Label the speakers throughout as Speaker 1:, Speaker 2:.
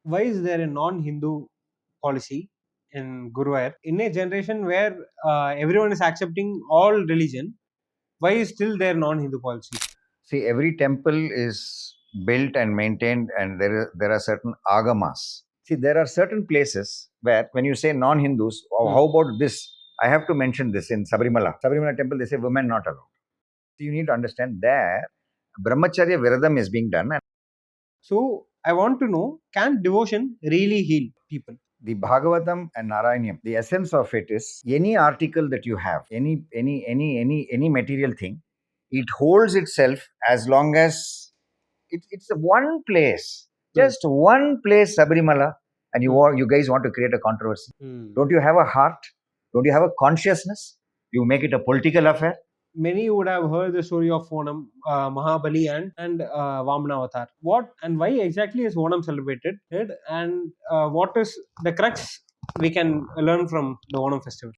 Speaker 1: why is there a non-Hindu policy in Guruvayur? In a generation where everyone is accepting all religion, why is still there non-Hindu policy?
Speaker 2: See, every temple is built and maintained, and there are certain agamas. See, there are certain places where, when you say non-Hindus, how about this? I have to mention this in Sabarimala. Sabarimala temple, they say women not allowed. So you need to understand that Brahmacharya Viradam is being done.
Speaker 1: So I want to know, can devotion really heal people?
Speaker 2: The Bhagavatam and Narayanyam, the essence of it is any article that you have, any material thing, it holds itself as long as it's one place, just one place, Sabarimala, and you guys want to create a controversy. Don't you have a heart? Don't you have a consciousness? You make it a political affair.
Speaker 1: Many would have heard the story of Onam, Mahabali and Vamana Avatar. What and why exactly is Onam celebrated? And what is the crux we can learn from the Onam festival?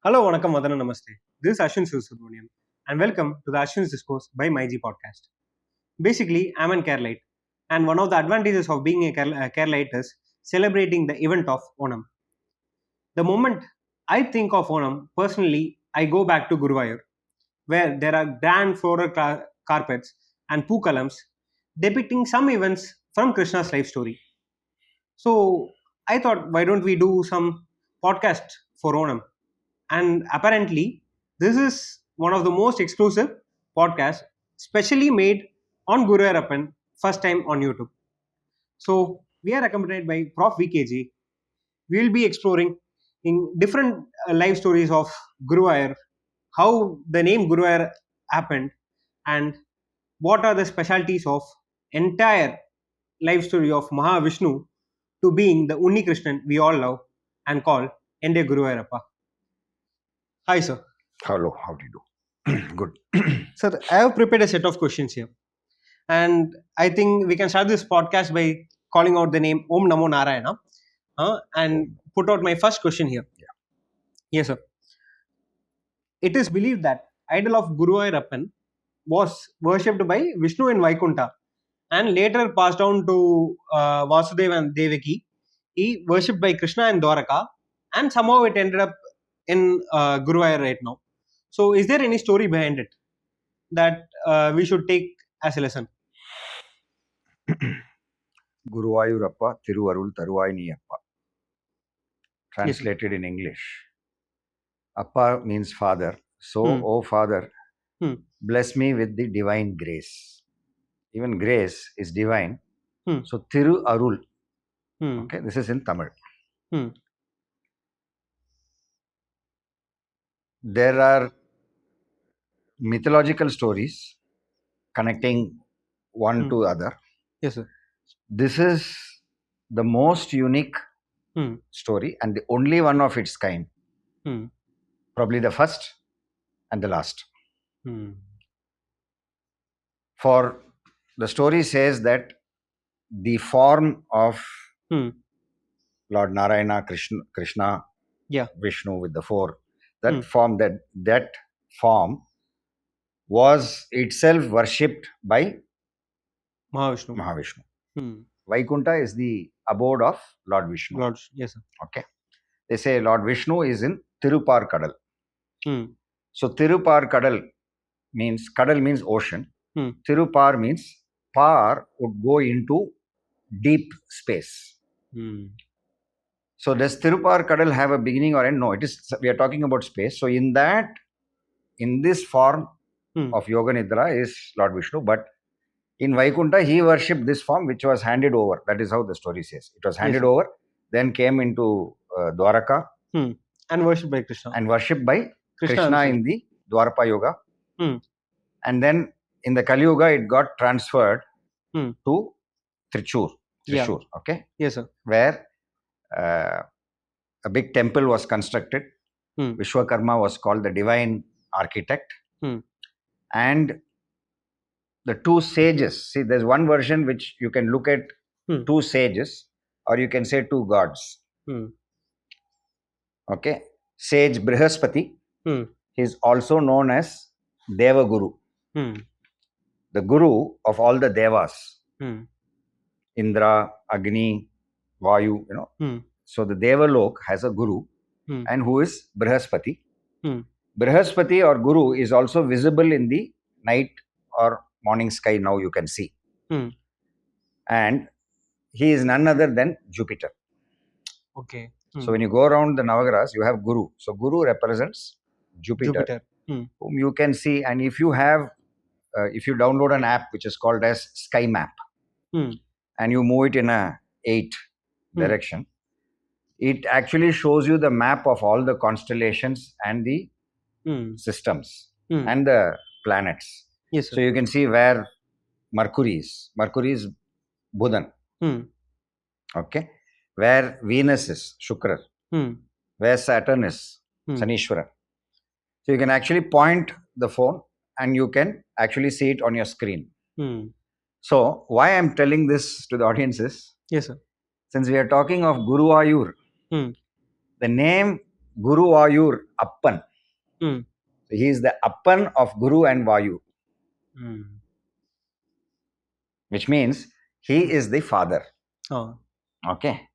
Speaker 1: Hello, Vanakkam, Vadana, Namaste. This is Ashwin Subramaniam, and welcome to the Ashwin's Discourse by MyG Podcast. Basically, I'm an Keralite, and one of the advantages of being a Keralite is celebrating the event of Onam. The moment I think of Onam, personally, I go back to Guruvayur, where there are grand floral carpets and pookalams depicting some events from Krishna's life story. So I thought, why don't we do some podcast for Onam? And apparently, this is one of the most exclusive podcasts, specially made on Guruvayoorappan, first time on YouTube. So we are accompanied by Prof. VKG. We will be exploring in different life stories of Guruvayur, how the name Guruvayur happened, and what are the specialties of entire life story of Mahavishnu to being the Unni Krishnan we all love and call Ende Guruvayoorappa. Hi, sir.
Speaker 2: Hello, how do you do? Good.
Speaker 1: Sir, I have prepared a set of questions here. And I think we can start this podcast by calling out the name Om Namo Narayana and put out my first question here.
Speaker 2: Yeah.
Speaker 1: Yes, sir. It is believed that idol of Guruvayoorappan was worshipped by Vishnu in Vaikunta and later passed down to Vasudeva and Devaki. He worshipped by Krishna in Dwarka, and somehow it ended up in Guruvayur right now. So, is there any story behind it that we should take as a lesson?
Speaker 2: Guruvayoorappa Thiruvarul Tharuvainiyappa. Translated in English. Appa means father. So, oh father, bless me with the divine grace. Even grace is divine. So, Thiru Arul. Okay, this is in Tamil. There are mythological stories connecting one to other.
Speaker 1: Yes, sir.
Speaker 2: This is the most unique story and the only one of its kind. Probably the first and the last. For the story says that the form of Lord Narayana, Krishna, Vishnu with the four, that form was itself worshipped by Mahavishnu. Vaikunta is the abode of Lord Vishnu.
Speaker 1: Yes, sir.
Speaker 2: Okay. They say Lord Vishnu is in Tirupar Kadal. So Tirupar Kadal means ocean. Tirupar means par would go into deep space. So does Tirupar Kadal have a beginning or end? No, we are talking about space. So in this form of Yoga Nidra is Lord Vishnu, but in Vaikunta he worshipped this form which was handed over. That is how the story says. It was handed over, then came into Dwaraka
Speaker 1: and worshipped by Krishna.
Speaker 2: Krishna in the Dwarpa Yoga. And then in the Kali Yuga it got transferred to Trishur. Okay?
Speaker 1: Yes, sir.
Speaker 2: Where a big temple was constructed. Vishwakarma was called the divine architect. And the two sages, see, there's one version which you can look at two sages, or you can say two gods. Okay. Sage Brihaspati. He is also known as Deva Guru, the Guru of all the Devas. Indra, Agni, Vayu, So the Devalok has a Guru, and who is Brihaspati. Brihaspati or Guru is also visible in the night or morning sky now you can see. And he is none other than Jupiter.
Speaker 1: Okay.
Speaker 2: So when you go around the Navagrahas, you have Guru. So Guru represents Jupiter. Whom you can see. And if you have, if you download an app which is called as Sky Map, and you move it in a 8 direction, it actually shows you the map of all the constellations and the systems and the planets.
Speaker 1: Yes, sir.
Speaker 2: So you can see where Mercury is. Mercury is Buddhan. Okay. Where Venus is Shukra. Where Saturn is Sanishwara. So you can actually point the phone and you can actually see it on your screen. So why I'm telling this to the audience is,
Speaker 1: yes, sir.
Speaker 2: Since we are talking of Guruvayur, the name Guruvayoorappan. He is the Appan of Guru and Vayu, which means he is the father. Okay.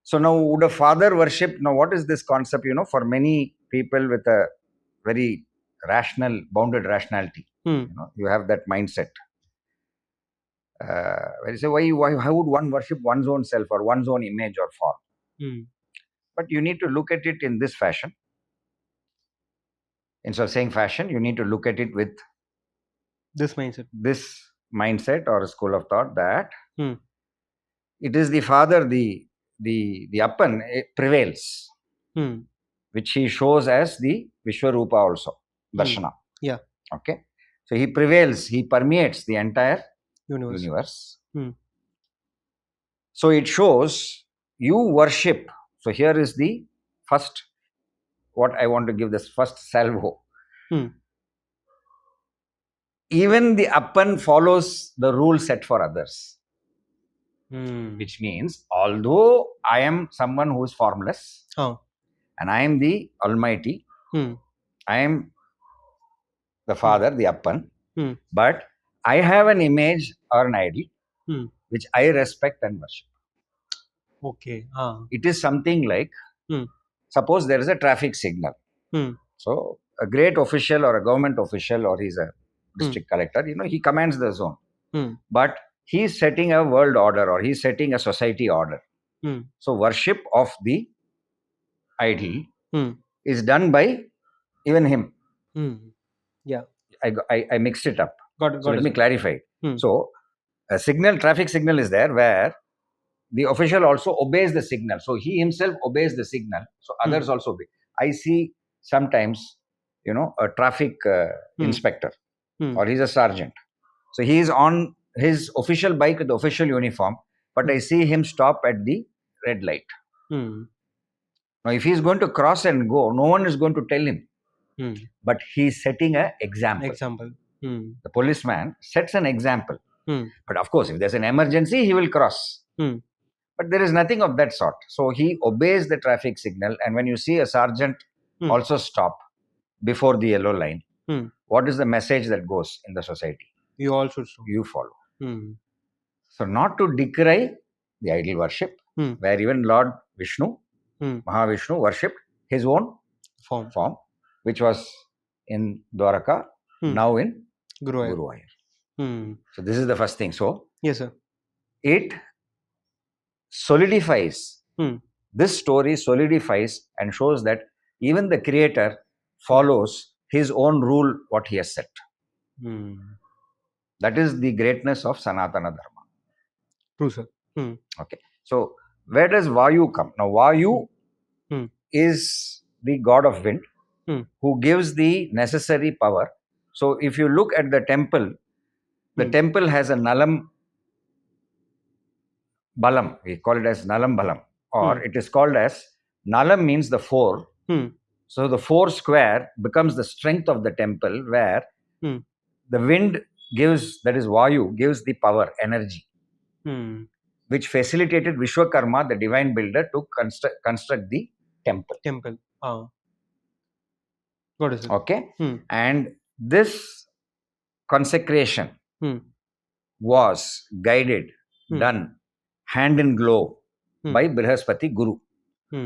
Speaker 2: So now would a father worship, now what is this concept, for many people with a very rational, bounded rationality, you have that mindset. Where you say, how would one worship one's own self or one's own image or form? But you need to look at it in this fashion. Instead of saying fashion, you need to look at it with
Speaker 1: this mindset
Speaker 2: or a school of thought that it is the father, the Appan prevails, which he shows as the Vishwarupa also, Darshana.
Speaker 1: Yeah.
Speaker 2: Okay. So he prevails, he permeates the entire universe. So it shows you worship. So here is the first, what I want to give this first salvo. Even the Appan follows the rule set for others. Which means, although I am someone who is formless, and I am the Almighty, I am the Father, the Appan, but I have an image or an idol which I respect and worship.
Speaker 1: Okay.
Speaker 2: It is something like, suppose there is a traffic signal. So a great official or a government official, or he's a district collector, he commands the zone. But he's setting a world order or he's setting a society order. So worship of the idol is done by even him.
Speaker 1: Yeah.
Speaker 2: I mixed it up.
Speaker 1: Got it.
Speaker 2: So let me clarify. So a traffic signal is there where the official also obeys the signal. So he himself obeys the signal. So others also obey. I see sometimes, a traffic inspector or he's a sergeant. So he is on his official bike with the official uniform, but I see him stop at the red light. Now, if he is going to cross and go, no one is going to tell him. But he is setting an example. The policeman sets an example. But of course, if there's an emergency, he will cross. But there is nothing of that sort. So he obeys the traffic signal. And when you see a sergeant also stop before the yellow line, what is the message that goes in the society?
Speaker 1: You all should stop.
Speaker 2: You follow. So not to decry the idol worship, where even Lord Vishnu, Mahavishnu worshipped his own form, which was in Dwarka, now in Guruvayur. So this is the first thing. So
Speaker 1: yes, sir.
Speaker 2: It solidifies, this story solidifies and shows that even the creator follows his own rule, what he has set. That is the greatness of Sanatana Dharma.
Speaker 1: True, sir.
Speaker 2: Okay. So where does Vayu come? Now Vayu is the god of wind who gives the necessary power. So if you look at the temple has a Nalam Balam. We call it as Nalam Balam, or it is called as Nalam means the 4. So the 4 square becomes the strength of the temple, where the wind gives, that is Vayu, gives the power, energy, which facilitated Vishwakarma, the divine builder, to construct the temple.
Speaker 1: Got it, sir.
Speaker 2: Okay. And this consecration was guided, done hand in glove by Brihaspati Guru.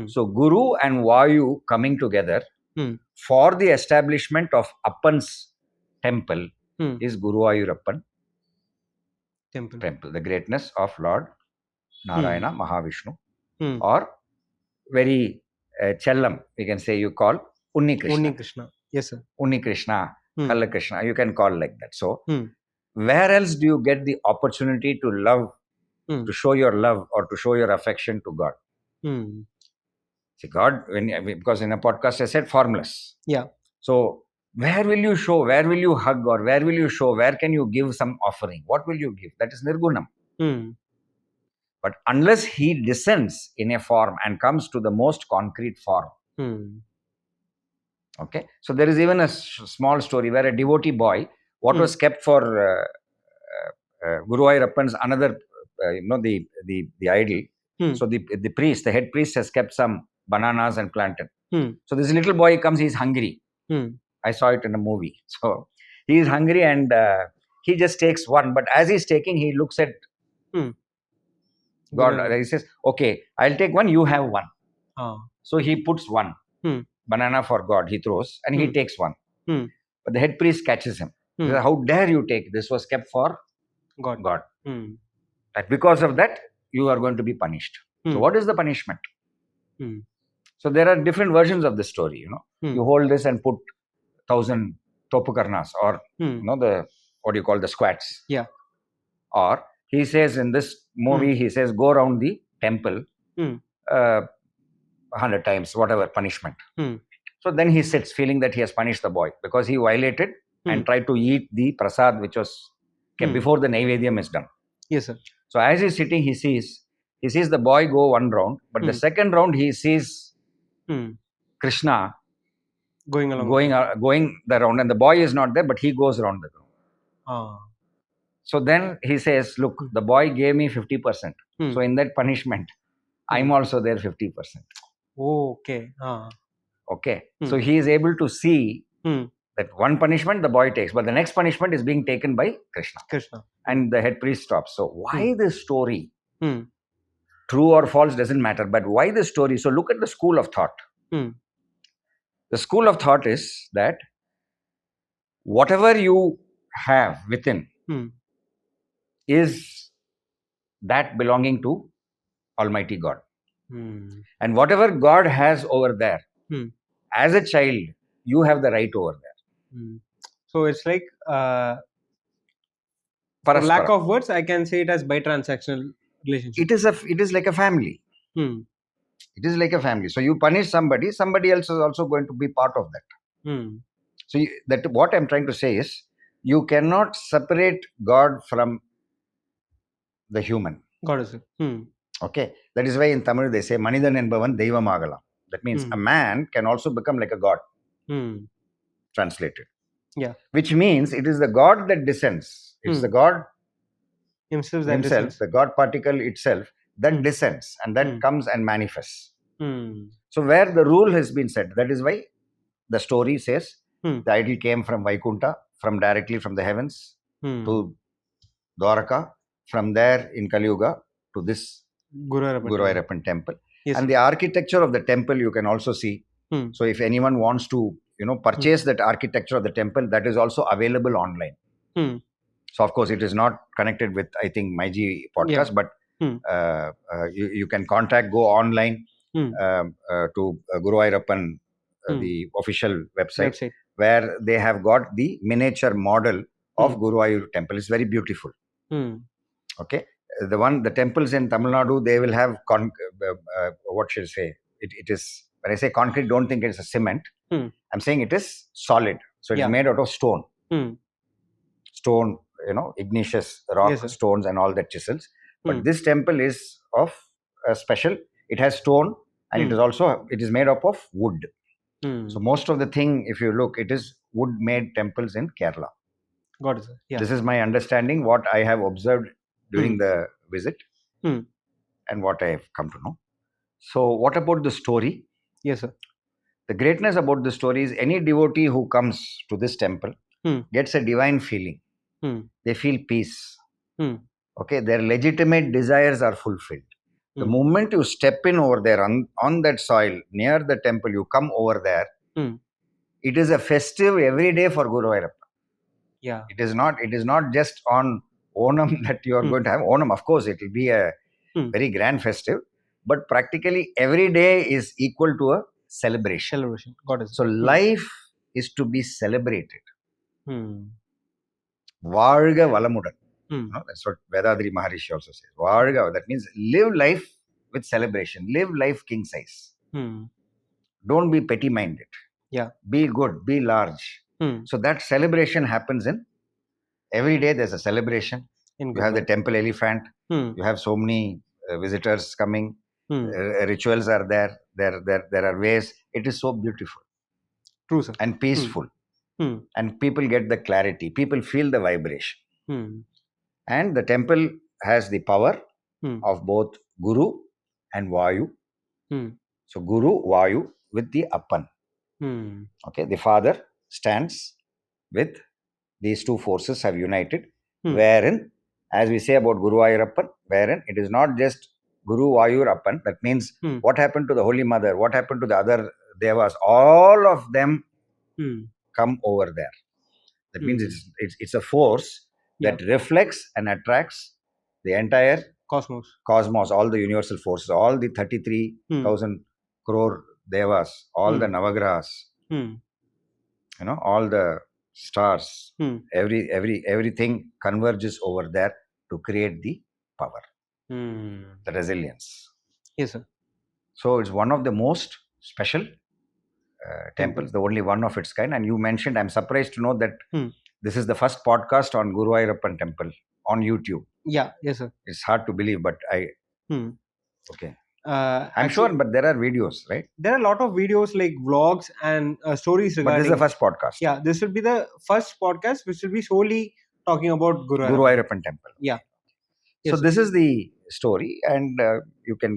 Speaker 2: So Guru and Vayu coming together for the establishment of Appan's temple is Guruvayoorappan Temple, the greatness of Lord Narayana Mahavishnu, or very Chellam, we can say, you call Unni Krishna.
Speaker 1: Unni Krishna. Yes, sir.
Speaker 2: Unni Krishna, Kalla Krishna, you can call like that. So, where else do you get the opportunity to love, to show your love or to show your affection to God? See, God, because in a podcast I said formless.
Speaker 1: Yeah.
Speaker 2: So, where will you show, where will you hug, or where will you show, where can you give some offering? What will you give? That is Nirgunam. But unless he descends in a form and comes to the most concrete form. Okay. So, there is even a small story where a devotee boy, what was kept for Guruvayurappan's another, the idol. So, the priest, the head priest has kept some bananas and planted. So, this little boy comes, he's hungry. I saw it in a movie. So, he is hungry and he just takes one. But as he's taking, he looks at God. He says, okay, I'll take one, you have one. So, he puts one banana for God, he throws, and he takes one. But the head priest catches him. He says, how dare you take? This was kept for God. That because of that, you are going to be punished. So, what is the punishment? So, there are different versions of the story. You hold this and put 1,000 topukarnas, or the what do you call the squats?
Speaker 1: Yeah.
Speaker 2: Or he says in this movie, he says, go around the temple 100 times, whatever punishment. So then he sits feeling that he has punished the boy because he violated and tried to eat the prasad which was kept before the Naivedyam is done.
Speaker 1: Yes, sir.
Speaker 2: So as he's sitting, he sees the boy go one round, but the second round he sees Krishna going the round, and the boy is not there, but he goes around the round. So then he says, look, the boy gave me 50%. So in that punishment, I'm also there 50%.
Speaker 1: Oh, okay.
Speaker 2: Okay. So he is able to see that one punishment the boy takes, but the next punishment is being taken by Krishna. And the head priest stops. So why this story? True or false doesn't matter, but why this story? So look at the school of thought. The school of thought is that whatever you have within is that belonging to Almighty God. And whatever God has over there, as a child, you have the right over there.
Speaker 1: So it's like, for lack of words, I can say it as bi-transactional relationship.
Speaker 2: It is like a family. It is like a family. So you punish somebody else is also going to be part of that. So what I'm trying to say is, you cannot separate God from the human.
Speaker 1: Got it, sir.
Speaker 2: Okay. That is why in Tamil they say, Manidan enbavan Deivamagalam. That means a man can also become like a god. Translated.
Speaker 1: Yeah.
Speaker 2: Which means it is the God that descends. It's the God
Speaker 1: himself,
Speaker 2: the God particle itself that descends and that comes and manifests. So where the rule has been set, that is why the story says the idol came from Vaikunta, directly from the heavens to Dwarka, from there in Kali Yuga to this Guruvayoorappan Temple. Yes. And the architecture of the temple you can also see. So if anyone wants to purchase that architecture of the temple, that is also available online. So of course it is not connected with, I think, MyG podcast, but you can go online to Guruvayoorappan, the official website, where they have got the miniature model of Guruvayur Temple. It's very beautiful. Okay. The temples in Tamil Nadu, they will have what should I say? It is, when I say concrete, don't think it's a cement. I'm saying it is solid. So it is made out of stone. Stone, igneous rock, stones and all that chisels. But this temple is of special. It has stone and it is made up of wood. So most of the thing, if you look, it is wood made temples in Kerala.
Speaker 1: Got it, sir. Yeah.
Speaker 2: This is my understanding, what I have observed during the visit and what I have come to know. So what about the story?
Speaker 1: Yes, sir.
Speaker 2: The greatness about this story is any devotee who comes to this temple gets a divine feeling. They feel peace. Okay, their legitimate desires are fulfilled. The moment you step in over there on that soil near the temple, you come over there, it is a festive every day for Guruvayurappan.
Speaker 1: Yeah.
Speaker 2: It is not just on Onam that you are going to have. Onam, of course, it will be a very grand festive, but practically every day is equal to a celebration.
Speaker 1: Got it.
Speaker 2: So life is to be celebrated. Varga valamudan. That's what Vedadri Maharishi also says. Varga, that means live life with celebration. Live life king size. Don't be petty minded.
Speaker 1: Yeah.
Speaker 2: Be good, be large. So that celebration happens in every day. There's a celebration. You have the temple elephant. You have so many visitors coming. Rituals are there. There are ways. It is so beautiful.
Speaker 1: True, sir.
Speaker 2: And peaceful. And people get the clarity. People feel the vibration. And the temple has the power of both Guru and Vayu. So Guru, Vayu with the Appan. Okay, the father stands with these two forces have united, wherein, as we say about Guruvayoorappan, wherein it is not just Guruvayurappan, that means what happened to the Holy Mother, what happened to the other devas, all of them come over there. That means it's a force that reflects and attracts the entire cosmos, all the universal forces, all the 33,000 crore devas, all the navagrahas, all the stars, everything converges over there to create the power, the resilience.
Speaker 1: Yes, sir.
Speaker 2: So it's one of the most special temples, the only one of its kind. And you mentioned, I'm surprised to know that this is the first podcast on Guruvayoorappan Temple on YouTube.
Speaker 1: Yeah, yes, sir.
Speaker 2: It's hard to believe, but okay. I'm
Speaker 1: Actually,
Speaker 2: sure, but there are videos, right?
Speaker 1: There are a lot of videos like vlogs and stories regarding.
Speaker 2: But this is the first podcast.
Speaker 1: Yeah, this will be the first podcast which will be solely talking about
Speaker 2: Guruvayoorappan Temple.
Speaker 1: Yeah.
Speaker 2: Yes, so this is the story, and you can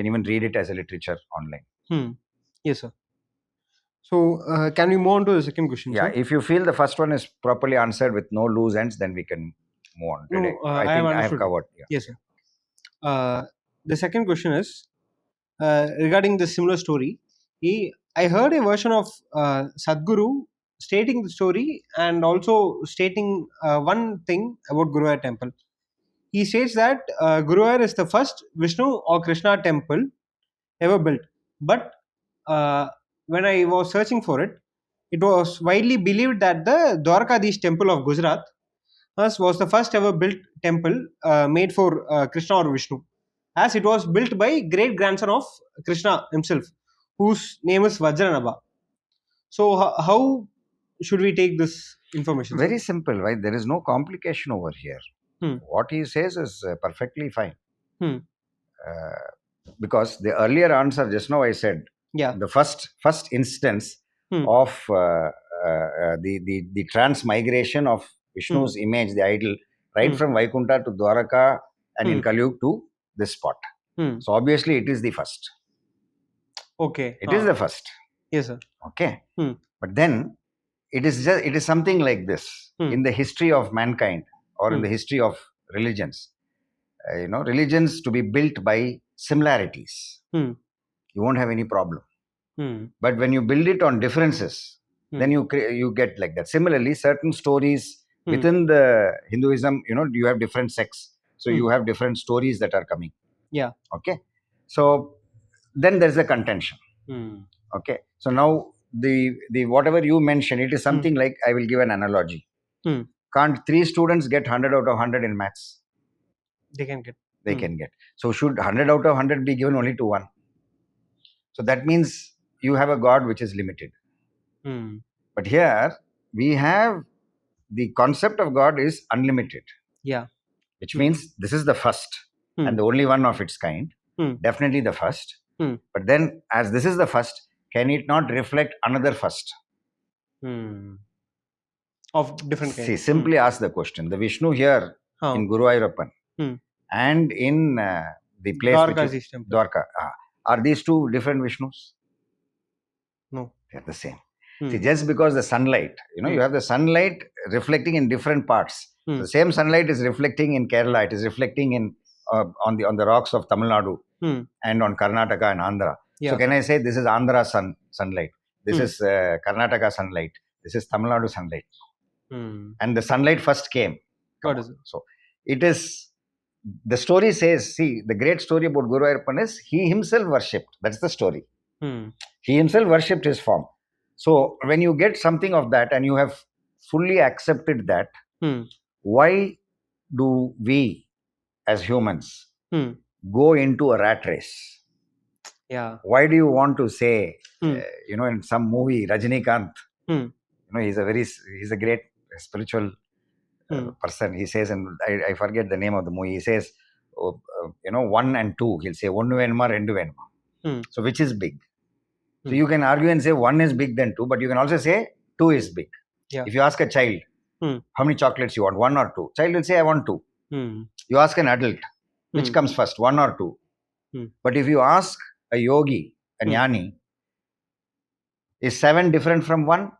Speaker 2: even read it as a literature online.
Speaker 1: Yes, sir. So can we move on to the second question?
Speaker 2: Yeah,
Speaker 1: sir?
Speaker 2: if you feel the first one is properly answered with no loose ends, then we can move on today. I think I have covered. Yeah.
Speaker 1: Yes, sir. The second question is regarding the similar story. I heard a version of Sadhguru stating the story and also stating one thing about Guruvayur Temple. He states that Guruvayur is the first Vishnu or Krishna temple ever built. But when I was searching for it, it was widely believed that the Dwarka temple of Gujarat was the first ever built temple made for Krishna or Vishnu, as it was built by great grandson of Krishna himself, whose name is Vajranabha. So how should we take this information?
Speaker 2: Very simple, right? There is no complication over here. What he says is perfectly fine. Because the earlier answer just now I said, the first instance of the transmigration of Vishnu's image, the idol, right from Vaikunta to Dwarka and in Kaliyug to this spot. So obviously it is the first.
Speaker 1: Okay.
Speaker 2: It is the first.
Speaker 1: Yes, sir.
Speaker 2: Okay. But then it is something like this in the history of mankind or in the history of religions. Religions to be built by similarities. You won't have any problem. But when you build it on differences, then you get like that. Similarly, certain stories within the Hinduism, you have different sects. So you have different stories that are coming.
Speaker 1: Yeah.
Speaker 2: Okay. So then there's a contention. Okay. So now the whatever you mentioned, it is something like, I will give an analogy. Can't 3 students get 100 out of 100 in maths?
Speaker 1: They can get.
Speaker 2: They can get. So should 100 out of 100 be given only to one? So that means you have a God which is limited. But here we have the concept of God is unlimited.
Speaker 1: Yeah.
Speaker 2: Which means this is the first and the only one of its kind. Definitely the first. But then as this is the first, can it not reflect another first?
Speaker 1: Of different kind.
Speaker 2: See, simply ask the question. The Vishnu here in Guruvayoorappan and in the place
Speaker 1: Dwarka
Speaker 2: which is Dwarka, are these two different Vishnus?
Speaker 1: No.
Speaker 2: They're the same. See, just because the sunlight, you have the sunlight reflecting in different parts. The same sunlight is reflecting in Kerala. It is reflecting in on the rocks of Tamil Nadu and on Karnataka and Andhra.
Speaker 1: Yeah.
Speaker 2: So can I say this is Andhra sunlight? This is Karnataka sunlight. This is Tamil Nadu sunlight. And the sunlight first came.
Speaker 1: What is it?
Speaker 2: So it is. The story says, see, the great story about Guruvayurappan is he himself worshipped. That's the story. He himself worshipped his form. So when you get something of that and you have fully accepted that, why do we as humans go into a rat race?
Speaker 1: Yeah.
Speaker 2: Why do you want to say, in some movie, Rajinikanth, he's a great spiritual person. He says, and I forget the name of the movie. He says, 1 and 2. He'll say, one venma, rendu venma. So which is big? So you can argue and say 1 is big than 2, but you can also say 2 is big.
Speaker 1: Yeah.
Speaker 2: If you ask a child, how many chocolates you want, 1 or 2? Child will say, I want 2. You ask an adult, which comes first, 1 or 2? But if you ask a yogi, a jnani, is 7 different from 1?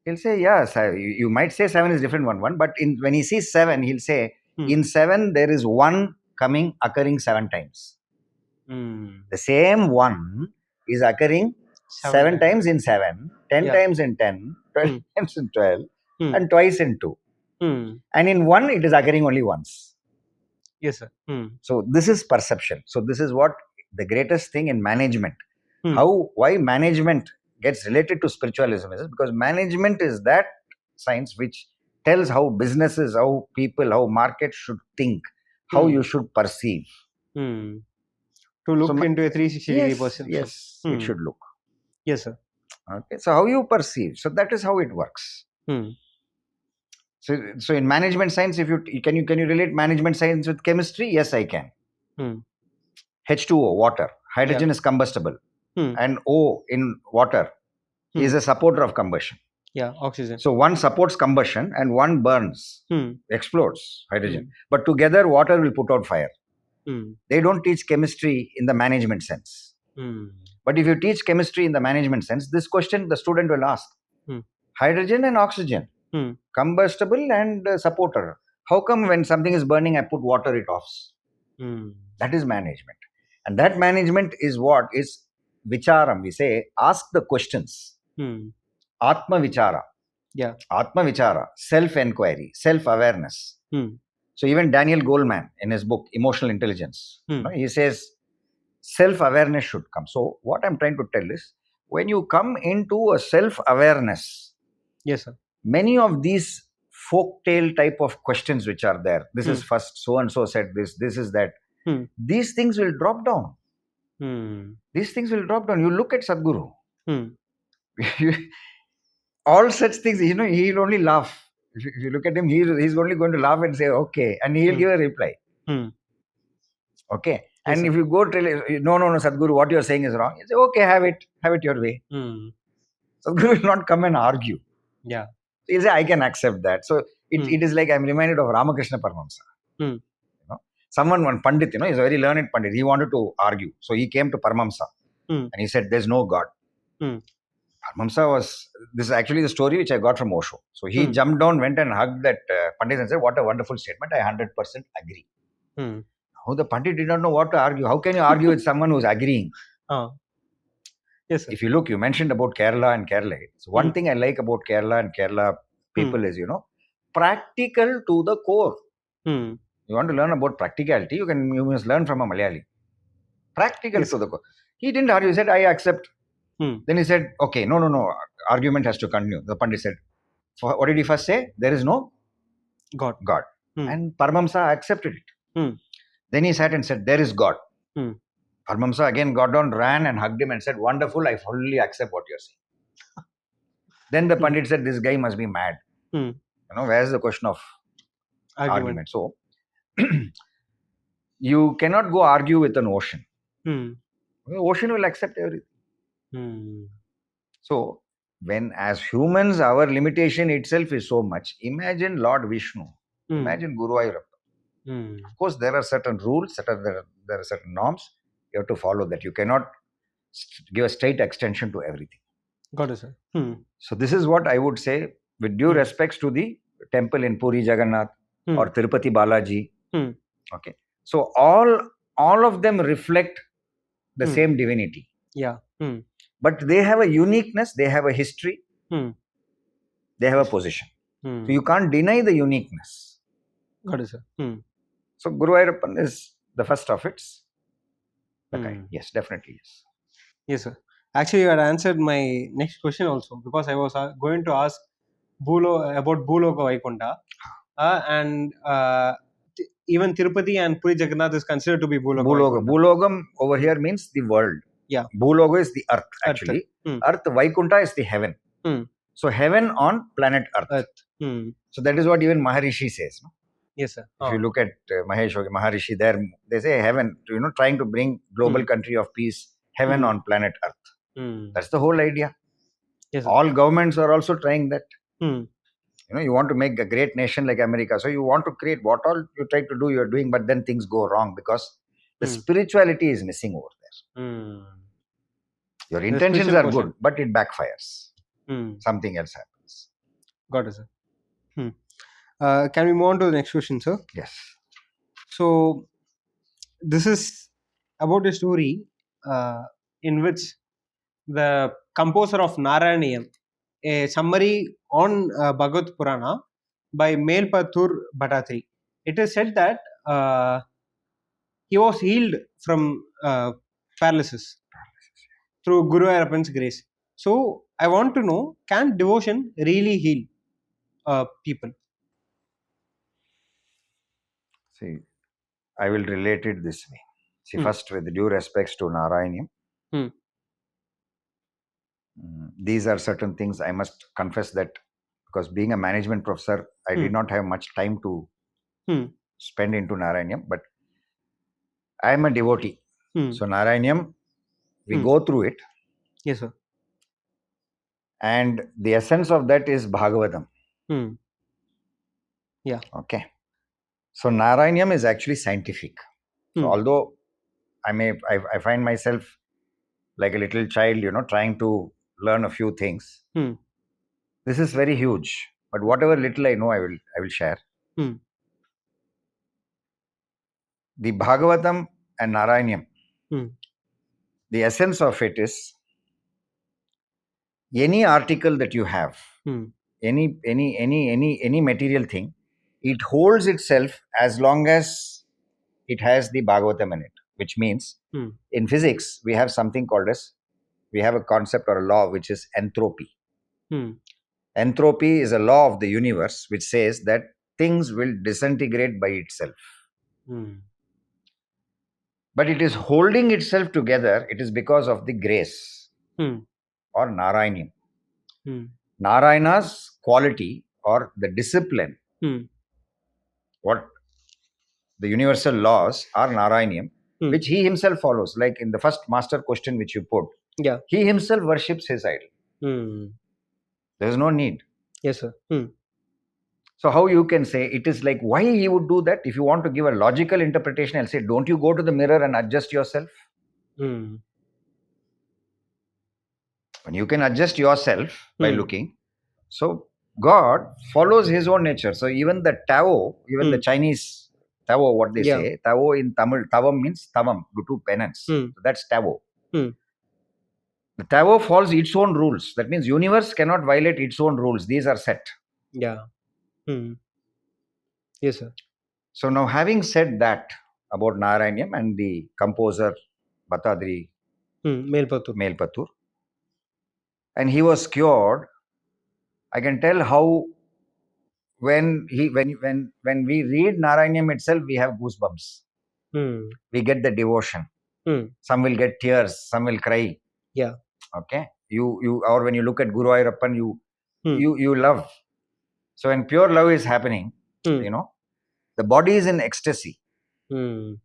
Speaker 2: He'll say, yes. You might say 7 is different from 1, but when he sees 7, he'll say, in 7 there is 1 occurring 7 times. The same 1 is occurring 7 times in 7, 10 times in 10, 12 times in 12, and twice in 2. And in 1, it is occurring only once.
Speaker 1: Yes, sir.
Speaker 2: So this is perception. So this is what the greatest thing in management. Why management gets related to spiritualism is because management is that science which tells how businesses, how people, how markets should think, how you should perceive.
Speaker 1: To look into a 360-degree person.
Speaker 2: Yes, it should look.
Speaker 1: Yes, sir.
Speaker 2: Okay, so how you perceive. So that is how it works. So in management science, if can you relate management science with chemistry? Yes, I can. H2O, water. Hydrogen is combustible. And O in water is a supporter of combustion.
Speaker 1: Yeah, oxygen.
Speaker 2: So one supports combustion and one burns, explodes hydrogen. But together, water will put out fire. They don't teach chemistry in the management sense. But if you teach chemistry in the management sense, this question the student will ask. Hydrogen and oxygen, combustible and supporter. How come when something is burning, I put water, it offs? That is management. And that management is what is vicharam. We say, ask the questions. Atma vichara.
Speaker 1: Yeah.
Speaker 2: Atma vichara, self-enquiry, self-awareness. So even Daniel Goleman in his book, Emotional Intelligence, he says, self-awareness should come. So what I'm trying to tell is, when you come into a self-awareness,
Speaker 1: yes, sir,
Speaker 2: many of these folktale type of questions which are there, this is first, so-and-so said this is that, these things will drop down. These things will drop down. You look at Sadhguru. All such things, he'll only laugh. If you look at him, he's only going to laugh and say, okay, and he'll give a reply. Okay. Yes, and if you go tell, no, Sadhguru, what you're saying is wrong. You say, okay, have it your way. Sadhguru will not come and argue.
Speaker 1: Yeah.
Speaker 2: So he'll say, I can accept that. So it is like I'm reminded of Ramakrishna Paramahamsa. One Pandit, he's a very learned Pandit. He wanted to argue. So he came to Paramahamsa and he said, there's no God. Paramahamsa this is actually the story which I got from Osho. So he jumped down, went and hugged that Pandit and said, what a wonderful statement. I 100% agree. Now the Pandit did not know what to argue. How can you argue with someone who's agreeing?
Speaker 1: Yes, sir.
Speaker 2: If you look, you mentioned about Kerala and Kerala. So one thing I like about Kerala and Kerala people is, practical to the core. You want to learn about practicality, you must learn from a Malayali. Practical to the core. He didn't argue. He said, I accept. Then he said, okay, no. Argument has to continue. The Pandit said, what did he first say? There is no
Speaker 1: God.
Speaker 2: And Paramahamsa accepted it. Then he sat and said, there is God. Paramahamsa again got down, ran and hugged him and said, wonderful, I fully accept what you're saying. Then the Pandit said, this guy must be mad. Where's the question of argument? So, you cannot go argue with an ocean. The ocean will accept everything. So, when as humans, our limitation itself is so much, imagine Lord Vishnu, imagine Guruvayoorappan. Of course, there are certain rules, there are certain norms, you have to follow that. You cannot give a straight extension to everything.
Speaker 1: Got it, sir.
Speaker 2: So this is what I would say, with due respects to the temple in Puri Jagannath or Tirupati Balaji. Okay. So all of them reflect the same divinity.
Speaker 1: Yeah.
Speaker 2: But they have a uniqueness, they have a history, they have a position. So you can't deny the uniqueness.
Speaker 1: Got it, sir.
Speaker 2: So Guruvayurappan is the first of its kind. Yes, definitely yes.
Speaker 1: Yes, sir. Actually, you had answered my next question also, because I was going to ask about Bhooloka Vaikunta, and even Tirupati and Puri Jagannath is considered to be Bhooloka Vaikunta.
Speaker 2: Bhoologam over here means the world.
Speaker 1: Yeah.
Speaker 2: Bhoologa is the earth actually. Earth, Vaikunta is the heaven. So heaven on planet Earth. So that is what even Maharishi says. No?
Speaker 1: Yes, sir.
Speaker 2: If you look at Maharishi, there they say heaven, trying to bring global country of peace, heaven on planet Earth. That's the whole idea.
Speaker 1: Yes, sir.
Speaker 2: All governments are also trying that. You want to make a great nation like America. So you want to create what all you try to do, you're doing, but then things go wrong because the spirituality is missing over there. Your intentions are good, but it backfires. Something else happens.
Speaker 1: Got it, sir. Can we move on to the next question, sir?
Speaker 2: Yes.
Speaker 1: So this is about a story in which the composer of Narayanam, a summary on Bhagavad Purana by Melpathur Bhattacharya. It is said that he was healed from paralysis through Guruvayoorappan's grace. So I want to know, can devotion really heal people?
Speaker 2: See, I will relate it this way. See, first, with due respects to Narayanam, these are certain things I must confess that, because being a management professor, I did not have much time to spend into Narayanam, but I am a devotee. So Narayanam, we go through it.
Speaker 1: Yes, sir.
Speaker 2: And the essence of that is Bhagavatam.
Speaker 1: Yeah.
Speaker 2: Okay. So Narayanam is actually scientific. So although I find myself like a little child, trying to learn a few things. This is very huge, but whatever little I know, I will share. The Bhagavatam and Narayanam, the essence of it is, any article that you have, any material thing, it holds itself as long as it has the Bhagavatam in it, which means in physics we have something called as, we have a concept or a law which is entropy. Entropy is a law of the universe which says that things will disintegrate by itself. But it is holding itself together, it is because of the grace or Narayanam. Narayana's quality or the discipline, what the universal laws are Narayanam, which he himself follows. Like in the first master question which you put, he himself worships his idol. There is no need.
Speaker 1: Yes, sir.
Speaker 2: So how you can say it is like, why he would do that? If you want to give a logical interpretation, I'll say, don't you go to the mirror and adjust yourself? When you can adjust yourself by looking. So God follows his own nature. So even the Tao, even the Chinese Tao, what they say, Tao in Tamil, Tavam means Tavam, to do penance. So that's Tao. The Tao follows its own rules. That means universe cannot violate its own rules. These are set.
Speaker 1: Yeah. Yes, sir.
Speaker 2: So now, having said that about Narayanam and the composer Bhattacharya Melpathur, and he was cured, I can tell how when we read Narayanam itself, we have goosebumps. We get the devotion. Some will get tears, some will cry.
Speaker 1: Yeah.
Speaker 2: Okay. You or when you look at Guruvayoorappan, you love. So when pure love is happening, the body is in ecstasy. The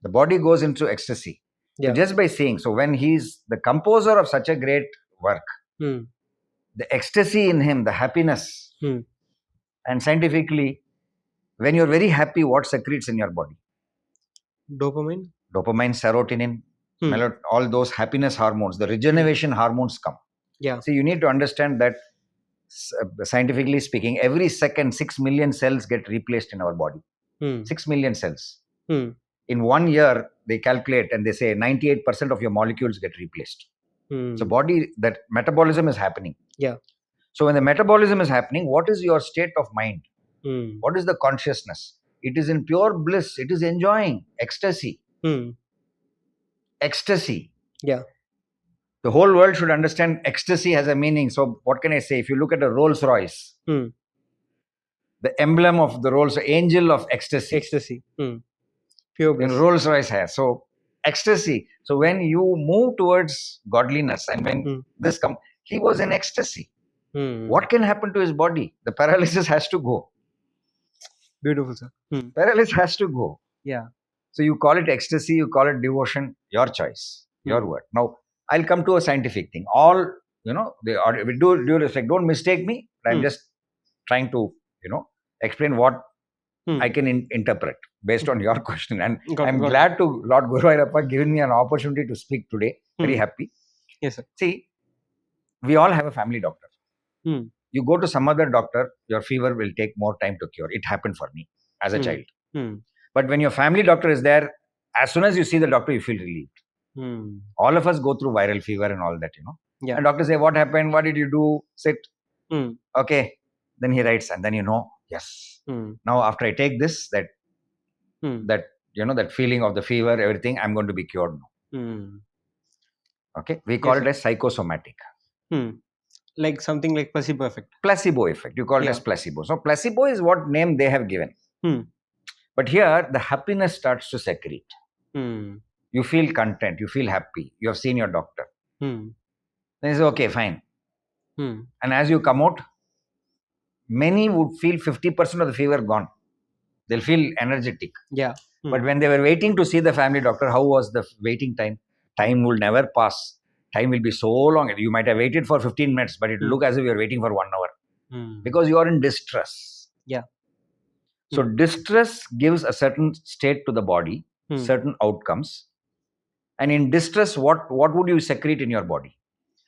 Speaker 2: body goes into ecstasy. So just by seeing. So when he's the composer of such a great work, the ecstasy in him, the happiness, and scientifically, when you're very happy, what secretes in your body?
Speaker 1: Dopamine,
Speaker 2: serotonin. all those happiness hormones, the regeneration hormones come.
Speaker 1: Yeah.
Speaker 2: So you need to understand that scientifically speaking, every second 6 million cells get replaced in our body. 6 million cells. In 1 year, they calculate and they say 98% of your molecules get replaced. So body, that metabolism is happening.
Speaker 1: Yeah.
Speaker 2: So when the metabolism is happening, what is your state of mind? What is the consciousness? It is in pure bliss. It is enjoying ecstasy. Ecstasy.
Speaker 1: Yeah.
Speaker 2: The whole world should understand ecstasy has a meaning. So what can I say? If you look at a Rolls Royce, the emblem of the Rolls, angel of ecstasy.
Speaker 1: Ecstasy. Pure bliss.
Speaker 2: Rolls Royce has. So ecstasy. So when you move towards godliness and when this comes, he was in ecstasy. What can happen to his body? The paralysis has to go.
Speaker 1: Beautiful, sir.
Speaker 2: Paralysis has to go.
Speaker 1: Yeah.
Speaker 2: So you call it ecstasy, you call it devotion, your choice, your word. Now, I'll come to a scientific thing. All, with due respect, don't mistake me. I'm just trying to, explain what I can interpret based on your question. And I'm glad to Lord Guruvayoorappa giving me an opportunity to speak today. Very happy.
Speaker 1: Yes, sir.
Speaker 2: See, we all have a family doctor. You go to some other doctor, your fever will take more time to cure. It happened for me as a child. But when your family doctor is there, as soon as you see the doctor, you feel relieved. All of us go through viral fever and all that,
Speaker 1: Yeah.
Speaker 2: And doctor say, what happened? What did you do? Sit. Okay. Then he writes, and then yes. Now after I take this, that feeling of the fever, everything, I'm going to be cured now. Okay. We call it as psychosomatic.
Speaker 1: Like something like placebo effect.
Speaker 2: Placebo effect. You call it as placebo. So placebo is what name they have given. But here, the happiness starts to secrete. You feel content. You feel happy. You have seen your doctor. Then you say, okay, fine. And as you come out, many would feel 50% of the fever gone. They'll feel energetic.
Speaker 1: Yeah.
Speaker 2: But when they were waiting to see the family doctor, how was the waiting time? Time will never pass. Time will be so long. You might have waited for 15 minutes, but it will look as if you're waiting for 1 hour. Because you are in distress.
Speaker 1: Yeah.
Speaker 2: So distress gives a certain state to the body, certain outcomes. And in distress, what would you secrete in your body?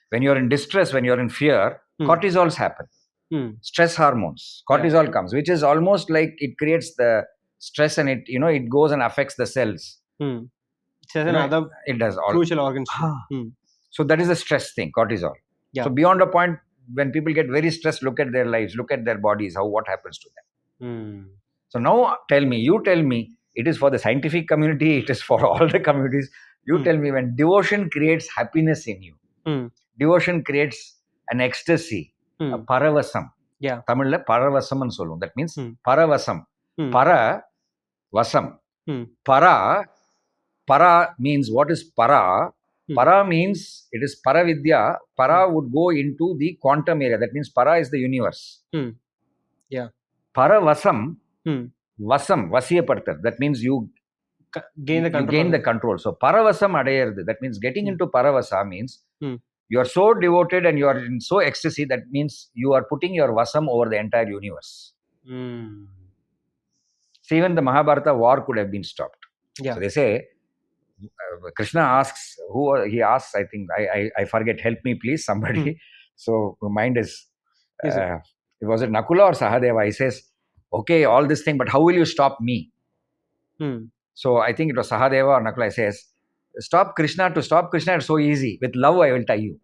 Speaker 2: When you're in distress, when you're in fear, cortisols happen. Stress hormones. Cortisol comes, which is almost like it creates the stress and it goes and affects the cells.
Speaker 1: It has another crucial organ.
Speaker 2: So that is the stress thing, cortisol.
Speaker 1: Yeah.
Speaker 2: So beyond a point, when people get very stressed, look at their lives, look at their bodies, what happens to them. So now you tell me, it is for the scientific community, it is for all the communities. You tell me, when devotion creates happiness in you, devotion creates an ecstasy, a paravasam.
Speaker 1: Yeah.
Speaker 2: Tamil paravasam and solum. That means paravasam. Paravasam. Para means what is para? Para means it is paravidya. Para would go into the quantum area. That means para is the universe.
Speaker 1: Yeah.
Speaker 2: Paravasam. Vasam, vasiyaparthar. That means you
Speaker 1: gain the control.
Speaker 2: You gain the control. So paravasam adayardu. That means getting into paravasa means you are so devoted and you are in so ecstasy. That means you are putting your vasam over the entire universe. So even the Mahabharata war could have been stopped.
Speaker 1: Yeah.
Speaker 2: So they say, Krishna asks, he asks, I think, I forget, help me please, somebody. So my mind is, was it Nakula or Sahadeva? He says, okay, all this thing, but how will you stop me? So I think it was Sahadeva or Nakula. He says, stop Krishna. To stop Krishna, it's so easy. With love, I will tie you.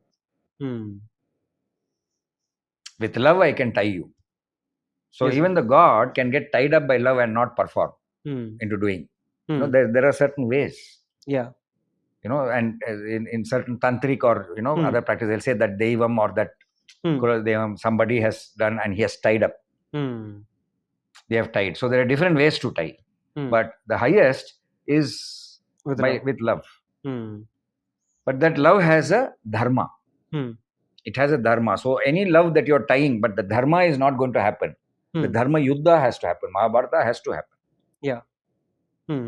Speaker 2: With love, I can tie you. So even the God can get tied up by love and not perform into doing. There are certain ways.
Speaker 1: Yeah.
Speaker 2: And in certain tantric or other practice, they'll say that Devam or that Devam, somebody has done and he has tied up. They have tied. So there are different ways to tie. But the highest is with love. But that love has a dharma. It has a dharma. So any love that you're tying, but the dharma is not going to happen. The dharma yuddha has to happen. Mahabharata has to happen.
Speaker 1: Yeah.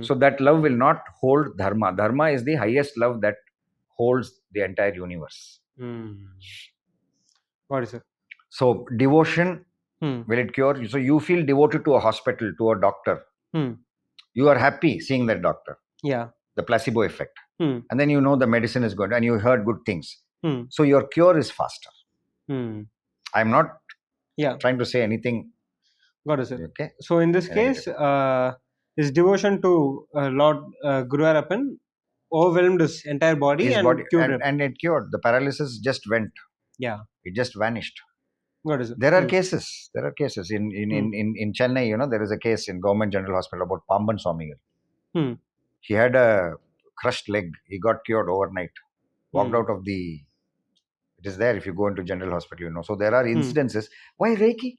Speaker 2: So that love will not hold dharma. Dharma is the highest love that holds the entire universe.
Speaker 1: What is it?
Speaker 2: So devotion, will it cure? So you feel devoted to a hospital, to a doctor. You are happy seeing that doctor.
Speaker 1: Yeah.
Speaker 2: The placebo effect. and then you know the medicine is good and you heard good things. So your cure is faster. I'm not trying to say anything.
Speaker 1: Got it, sir.
Speaker 2: Okay.
Speaker 1: So in this case, his devotion to Lord Guruvayoorappan overwhelmed his entire body cured him.
Speaker 2: And it cured. The paralysis just went.
Speaker 1: Yeah.
Speaker 2: It just vanished.
Speaker 1: Got it, sir.
Speaker 2: There are cases. There are cases in Chennai. There is a case in Government General Hospital about Pamban Swamigal. He had a crushed leg. He got cured overnight. Walked out of the. It is there if you go into General Hospital. So there are incidences. Why Reiki?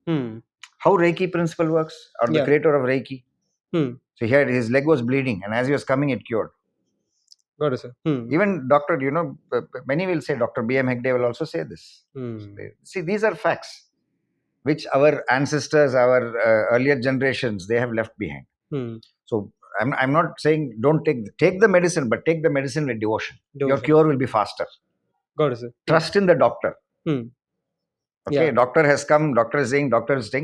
Speaker 2: How Reiki principle works, or the creator of Reiki. So his leg was bleeding, and as he was coming, it cured.
Speaker 1: Got it, sir.
Speaker 2: Even doctor, many will say, Dr. B.M. Hegde will also say this. See, these are facts which our ancestors, our earlier generations, they have left behind. So I'm not saying don't take the medicine, but take the medicine with devotion. Your cure will be faster.
Speaker 1: Got it, sir.
Speaker 2: Trust in the doctor. Okay, doctor has come, doctor is saying,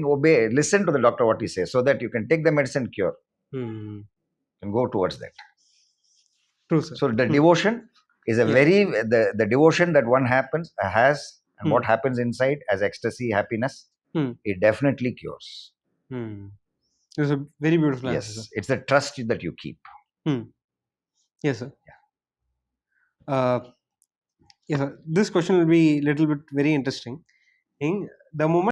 Speaker 2: obey, listen to the doctor what he says, so that you can take the medicine, cure, and go towards that.
Speaker 1: True, sir.
Speaker 2: So the devotion is a very, the devotion that one has, and what happens inside as ecstasy, happiness, it definitely cures.
Speaker 1: It's a very beautiful answer, sir.
Speaker 2: It's the trust that you keep.
Speaker 1: Yes, sir. Yes, sir. This question will be a little bit very interesting. The moment